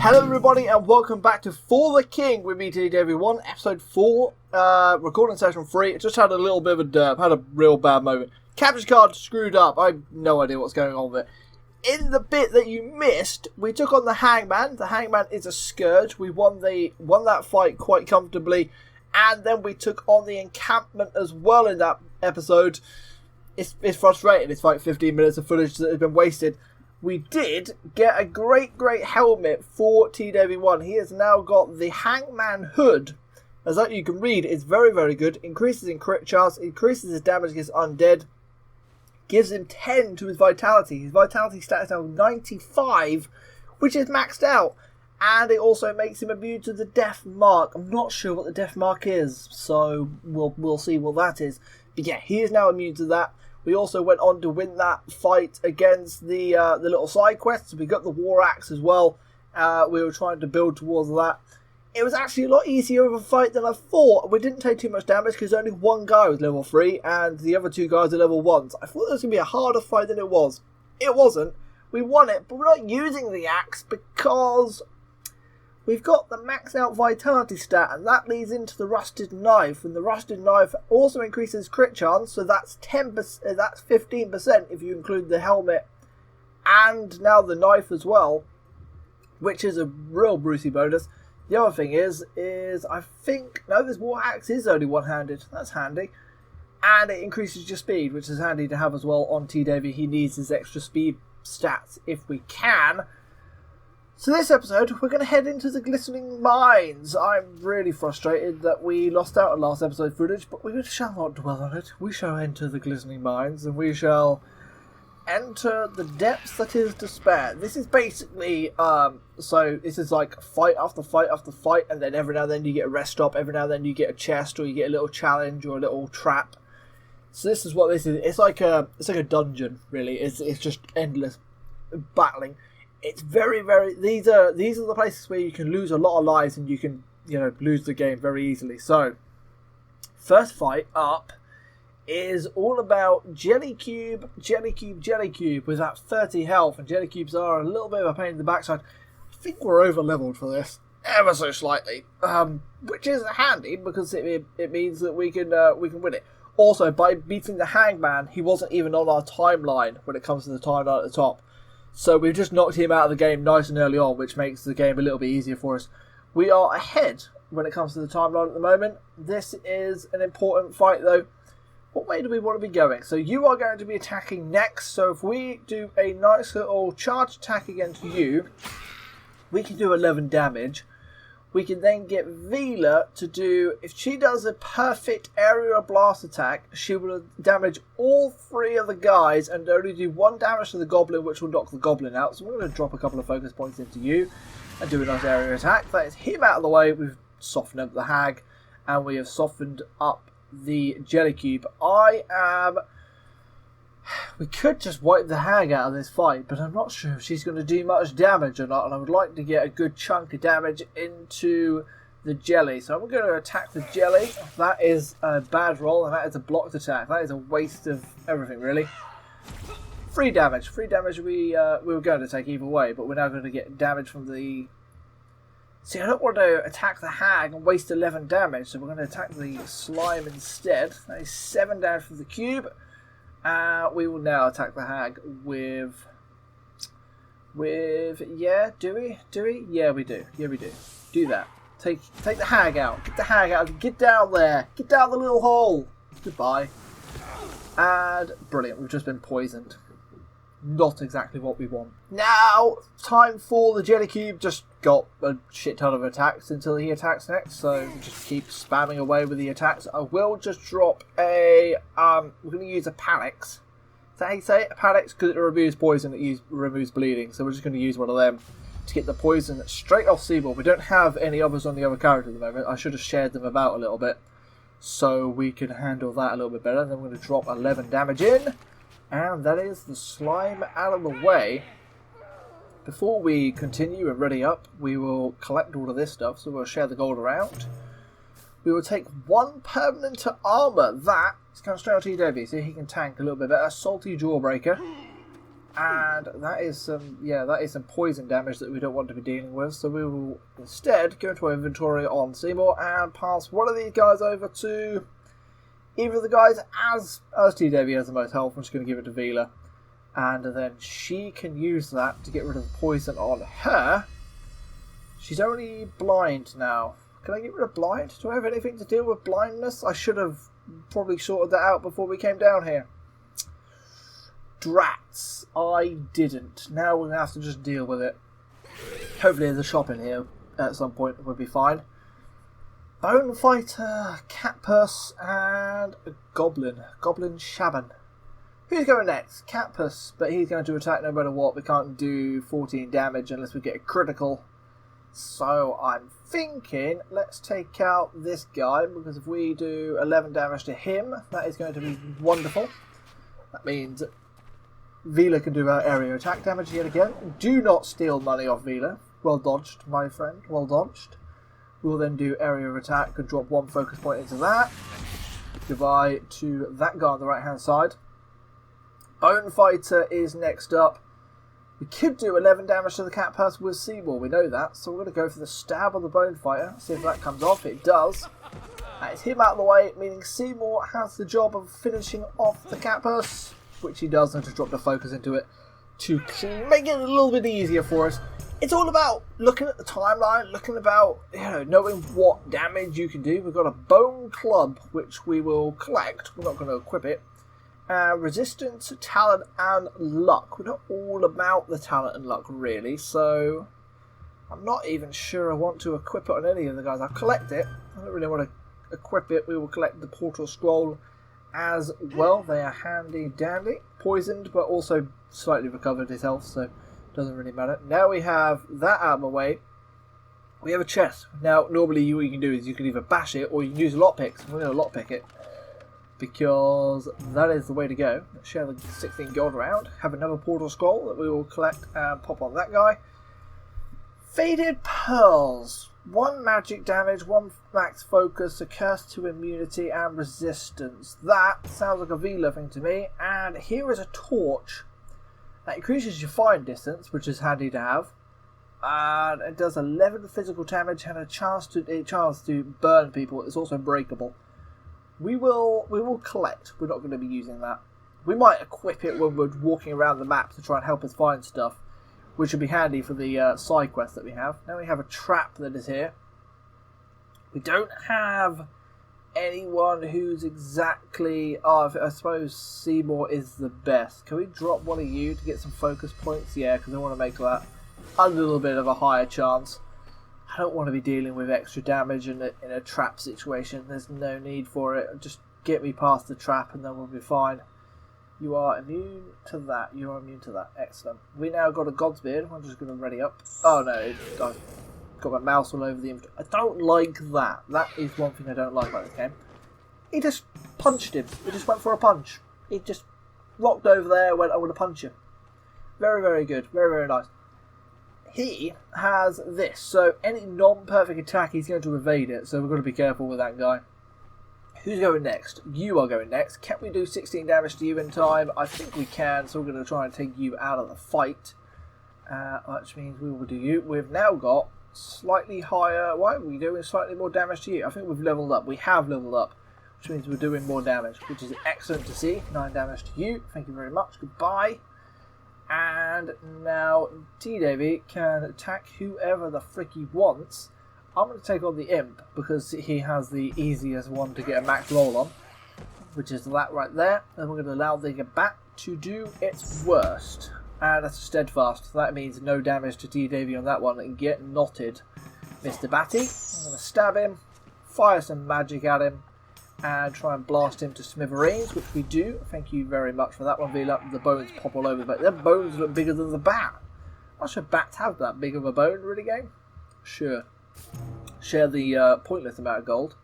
Hello everybody and welcome back to For the King with me today, everyone. Episode 4, recording session 3. It just had a little bit of a derp, had a real bad moment. Capture card screwed up, I have no idea what's going on with it. In the bit that you missed, we took on the Hangman. The Hangman is a scourge. We won that fight quite comfortably. And then we took on the encampment as well in that episode. It's frustrating, it's like 15 minutes of footage that has been wasted. We did get a great helmet for TW1. He has now got the Hangman Hood. As that you can read, it's very good. Increases in crit chance, increases his damage against undead. Gives him 10 to his vitality. His vitality stat is now 95, which is maxed out. And it also makes him immune to the death mark. I'm not sure what the death mark is, so we'll see what that is. But yeah, he is now immune to that. We also went on to win that fight against the little side quests. We got the War Axe as well. We were trying to build towards that. It was actually a lot easier of a fight than I thought. We didn't take too much damage because only one guy was level 3 and the other 2 guys are level 1s. I thought it was going to be a harder fight than it was. It wasn't. We won it, but we're not using the axe because we've got the maxed out vitality stat, and that leads into the rusted knife. And the rusted knife also increases crit chance, so that's 10%. That's 15% if you include the helmet and now the knife as well, which is a real Brucey bonus. The other thing is I think this War Axe is only one-handed. That's handy, and it increases your speed, which is handy to have as well on T-Davy. He needs his extra speed stats if we can. So this episode, we're going to head into the Glistening Mines. I'm really frustrated that we lost out on last episode footage, but we shall not dwell on it. We shall enter the Glistening Mines, and we shall enter the depths that is despair. This is basically, so this is like fight after fight after fight, and then every now and then you get a rest stop, every now and then you get a chest, or you get a little challenge, or a little trap. So this is what this is. It's like a dungeon, really. It's just endless battling. It's very these are the places where you can lose a lot of lives and you can lose the game very easily. So first fight up is all about Jelly Cube with that 30 health, and Jelly Cubes are a little bit of a pain in the backside. I think we're over leveled for this ever so slightly, which is handy because it means that we can win it. Also, by beating the Hangman, he wasn't even on our timeline when it comes to the timeline at the top. So we've just knocked him out of the game nice and early on, which makes the game a little bit easier for us. We are ahead when it comes to the timeline at the moment. This is an important fight though. What way do we want to be going? So you are going to be attacking next. So if we do a nice little charge attack against you, we can do 11 damage. We can then get Vila to do, if she does a perfect aerial blast attack, she will damage all 3 of the guys and only do 1 damage to the goblin, which will knock the goblin out. So we're going to drop a couple of focus points into you and do a nice area attack. That is him out of the way. We've softened up the hag and we have softened up the Jelly Cube. We could just wipe the hag out of this fight, but I'm not sure if she's going to do much damage or not, and I would like to get a good chunk of damage into the jelly. So I'm going to attack the jelly. That is a bad roll, and that is a blocked attack. That is a waste of everything, really. 3 damage. 3 damage we were going to take either way, but we're now going to get damage from the... See, I don't want to attack the hag and waste 11 damage, so we're going to attack the slime instead. That is 7 damage from the cube. We will now attack the hag with yeah, do we? Yeah, we do. Do that. Take the hag out. Get the hag out. Get down there. Get down the little hole. Goodbye. And brilliant. We've just been poisoned. Not exactly what we want. Now, time for the Jelly Cube. Just got a shit ton of attacks until he attacks next, so we just keep spamming away with the attacks. I will just drop a... we're going to use a Palax. Is that how you say it? A Palax, because it removes poison, it removes bleeding, so we're just going to use one of them to get the poison straight off Seaboard. We don't have any others on the other character at the moment. I should have shared them about a little bit, so we can handle that a little bit better. Then we're going to drop 11 damage in. And that is the slime out of the way. Before we continue and ready up, we will collect all of this stuff, so we'll share the gold around. We will take 1 permanent armour. That is kind of straight out to Davy, so he can tank a little bit better. Salty Jawbreaker. And that is some poison damage that we don't want to be dealing with. So we will instead go into our inventory on Seymour and pass one of these guys over to either of the guys as T. Davy has the most health. I'm just going to give it to Vila. And then she can use that to get rid of the poison on her. She's only blind now. Can I get rid of blind? Do I have anything to deal with blindness? I should have probably sorted that out before we came down here. Drats. I didn't. Now we're going to have to just deal with it. Hopefully there's a shop in here at some point. We'll be fine. Bone Fighter, Cat Purse, and a Goblin. Goblin Shaban. Who's going next? Cat Purse, but he's going to attack no matter what. We can't do 14 damage unless we get a critical. So I'm thinking, let's take out this guy, because if we do 11 damage to him, that is going to be wonderful. That means Vila can do our area attack damage yet again. Do not steal money off Vila. Well dodged, my friend. Well dodged. We'll then do area of attack and drop one focus point into that. Goodbye to that guy on the right hand side. Bone Fighter is next up. We could do 11 damage to the Cat Purse with Seymour, we know that. So we're going to go for the stab on the Bone Fighter. See if that comes off. It does. That is him out of the way, meaning Seymour has the job of finishing off the Cat Purse, which he does, and to drop the focus into it to make it a little bit easier for us. It's all about looking at the timeline, looking about, knowing what damage you can do. We've got a Bone Club, which we will collect. We're not going to equip it. Resistance, talent, and luck. We're not all about the talent and luck, really, so I'm not even sure I want to equip it on any of the guys. I'll collect it. I don't really want to equip it. We will collect the Portal Scroll as well. They are handy dandy. Poisoned, but also slightly recovered his health, so it doesn't really matter. Now we have that out of the way. We have a chest. Now, normally what you can do is you can either bash it or you can use lockpicks. We're going to lockpick it, because that is the way to go. Let's share the 16 gold around. Have another Portal Scroll that we will collect and pop on that guy. Faded Pearls. 1 magic damage, 1 max focus, a curse to immunity and resistance. That sounds like a Vila thing to me. And here is a torch that increases your firing distance, which is handy to have. And it does 11 physical damage and a chance to burn people. It's also breakable. We will collect. We're not going to be using that. We might equip it when we're walking around the map to try and help us find stuff, which would be handy for the side quest that we have. Now we have a trap that is here. We don't have anyone who's exactly... I suppose Seymour is the best. Can we drop one of you to get some focus points? Yeah, because I want to make that a little bit of a higher chance. I don't want to be dealing with extra damage in a trap situation. There's no need for it. Just get me past the trap and then we'll be fine. You are immune to that. You are immune to that. Excellent. We now got a Godsbeard. I'm just going to ready up. Oh no, I've got my mouse all over the inventory. I don't like that. That is one thing I don't like about this game. He just punched him. He just went for a punch. He just locked over there, went, I want to punch you. Very, very good. Very, very nice. He has this. So any non-perfect attack, he's going to evade it. So we've got to be careful with that guy. Who's going next? You are going next. Can we do 16 damage to you in time? I think we can, so we're going to try and take you out of the fight. Which means we will do you. We've now got slightly higher... Why are we doing slightly more damage to you? I think we've leveled up. We have leveled up, which means we're doing more damage, which is excellent to see. 9 damage to you. Thank you very much. Goodbye. And now T-Davy can attack whoever the frick he wants. I'm going to take on the Imp because he has the easiest one to get a max roll on, which is that right there. And we're going to allow the Bat to do its worst. And that's a Steadfast. That means no damage to T-Davy on that one. And get knotted, Mr. Batty. I'm going to stab him, fire some magic at him, and try and blast him to smithereens, which we do. Thank you very much for that one, Vila. The bones pop all over, but their bones look bigger than the bat. Why should bats have that big of a bone, really, game? Sure. Share the pointless amount of gold.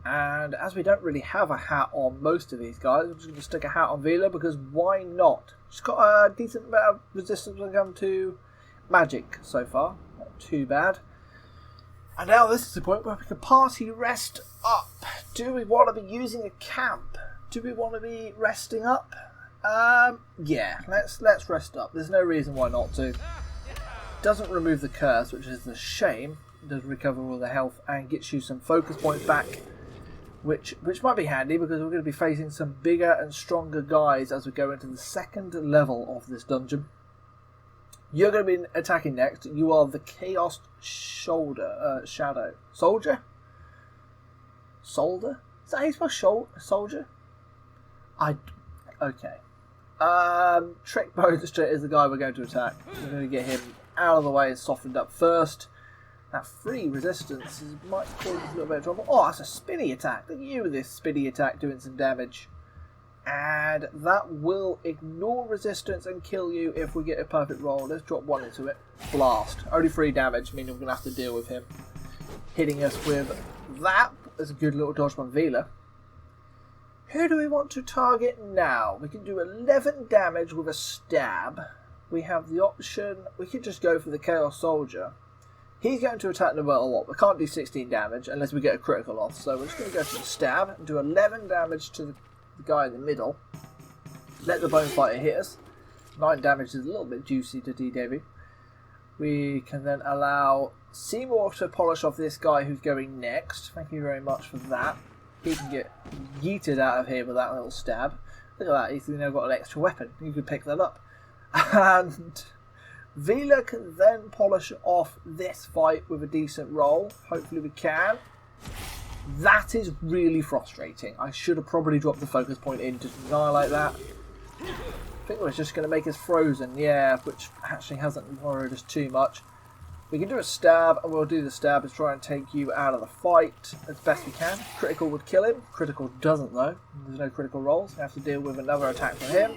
And as we don't really have a hat on most of these guys, I'm just going to stick a hat on Vila, because why not? She's got a decent amount of resistance when it comes to magic so far. Not too bad. And now this is the point where we can party rest up. Do we want to be using a camp? Do we want to be resting up? Yeah, let's rest up. There's no reason why not to. Doesn't remove the curse, which is a shame. It does recover all the health and gets you some focus points back, which might be handy because we're going to be facing some bigger and stronger guys as we go into the second level of this dungeon. You're going to be attacking next. You are the Chaos Shadow Soldier. Soldier? Is that how you spell soldier? Okay. Trick Wondershare is the guy we're going to attack. We're going to get him out of the way and softened up first. That free resistance might cause us a little bit of trouble. Oh, that's a spinny attack. Look at you with this spinny attack doing some damage. And that will ignore resistance and kill you if we get a perfect roll. Let's drop one into it. Blast. Only 3 damage, meaning we're going to have to deal with him hitting us with that. That's a good little dodge from Vila. Who do we want to target now? We can do 11 damage with a stab. We have the option, we could just go for the Chaos Soldier. He's going to attack no matter what. We can't do 16 damage unless we get a critical off. So we're just going to go for the stab and do 11 damage to the guy in the middle. Let the Bone Fighter hit us. 9 damage is a little bit juicy to DW. We can then allow Seymour to polish off this guy who's going next. Thank you very much for that. He can get yeeted out of here with that little stab. Look at that, he's now got an extra weapon. You can pick that up. And Vila can then polish off this fight with a decent roll. Hopefully we can. That is really frustrating. I should have probably dropped the focus point in to annihilate that. I think it was just going to make us frozen, yeah, which actually hasn't worried us too much. We can do a stab, and we'll do the stab to try and take you out of the fight as best we can. Critical would kill him. Critical doesn't, though. There's no critical rolls. We have to deal with another attack from him.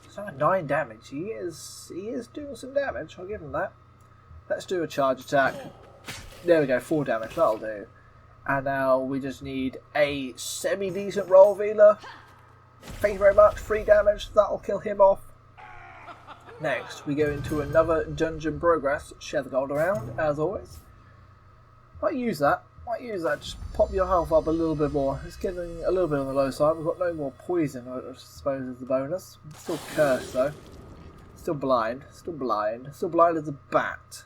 So 9 damage. He is doing some damage. I'll give him that. Let's do a charge attack. There we go. 4 damage. That'll do. And now we just need a semi-decent roll, Vila. Thank you very much. 3 damage. That'll kill him off. Next, we go into another dungeon progress. Share the gold around, as always. Might use that. Just pop your health up a little bit more. It's getting a little bit on the low side. We've got no more poison, I suppose, is the bonus. Still cursed, though. Still blind. Still blind as a bat.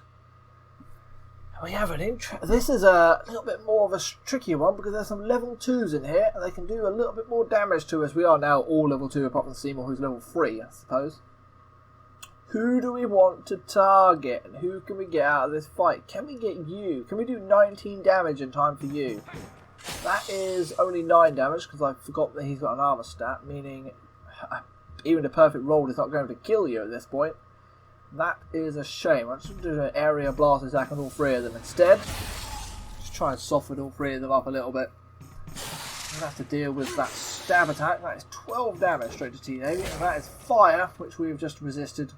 We have an intro. This is a little bit more of a tricky one because there's some level 2s in here and they can do a little bit more damage to us. We are now all level 2 apart from Seymour, who's level 3, I suppose. Who do we want to target and who can we get out of this fight? Can we get you? Can we do 19 damage in time for you? That is only 9 damage because I forgot that he's got an armor stat, meaning even a perfect roll is not going to kill you at this point. That is a shame. I'm just going to do an area blast attack on all 3 of them instead. Just try and soften all 3 of them up a little bit. We'll have to deal with that stab attack. That is 12 damage straight to T-Navy. And that is fire, which we've just resisted.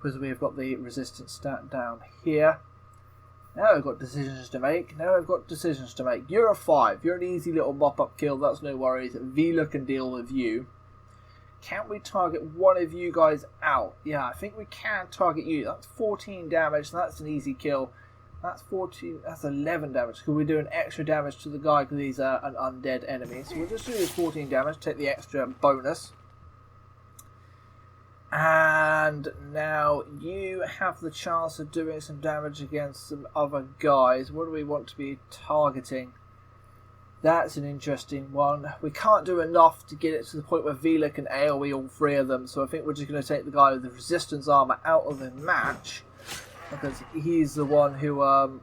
Because we've got the resistance stat down here. Now we've got decisions to make. You're a 5. You're an easy little mop-up kill. That's no worries. Vila can deal with you. Can we target one of you guys out? Yeah, I think we can target you. That's 14 damage. So that's an easy kill. That's 14. That's 11 damage. Because we're doing extra damage to the guy because he's an undead enemy. So we'll just do this 14 damage. Take the extra bonus. And now you have the chance of doing some damage against some other guys. What do we want to be targeting? That's an interesting one. We can't do enough to get it to the point where Vila can AoE all 3 of them. So I think we're just going to take the guy with the resistance armor out of the match. Because he's the one who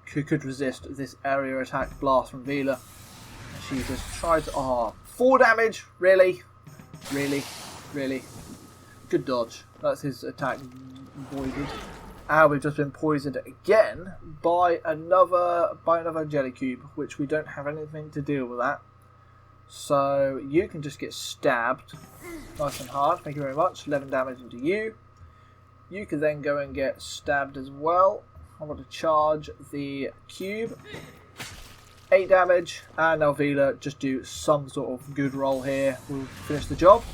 could resist this area attack blast from Vila. She just tried to... Oh, 4 damage? Really? Good dodge. That's his attack voided. And we've just been poisoned again by another jelly cube, which we don't have anything to deal with that. So you can just get stabbed nice and hard. Thank you very much. 11 damage into you. You can then go and get stabbed as well. I want to charge the cube. 8 damage. And now Vila just do some sort of good roll here. We'll finish the job.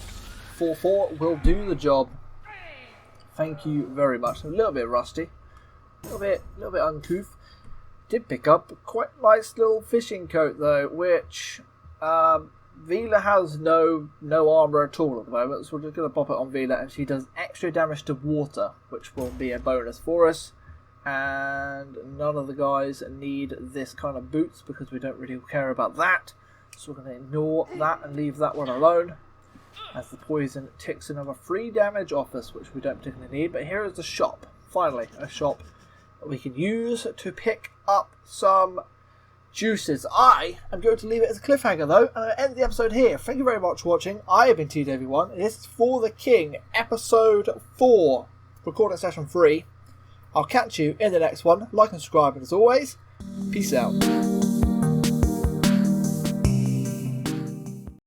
4-4 will do the job. Thank you very much. A little bit rusty, a little bit uncouth. Did pick up a quite nice little fishing coat though, which Vila has no armour at all at the moment, so we're just going to pop it on Vila, and she does extra damage to water, which will be a bonus for us. And none of the guys need this kind of boots because we don't really care about that. So we're going to ignore that and leave that one alone, as the poison ticks another 3 damage off us, which we don't particularly need. But here is the shop. Finally, a shop that we can use to pick up some juices. I am going to leave it as a cliffhanger though, and I'll end the episode here. Thank you very much for watching. I have been TD1. This is For the King, episode 4, recording session 3. I'll catch you in the next one. Like and subscribe, and as always, peace out.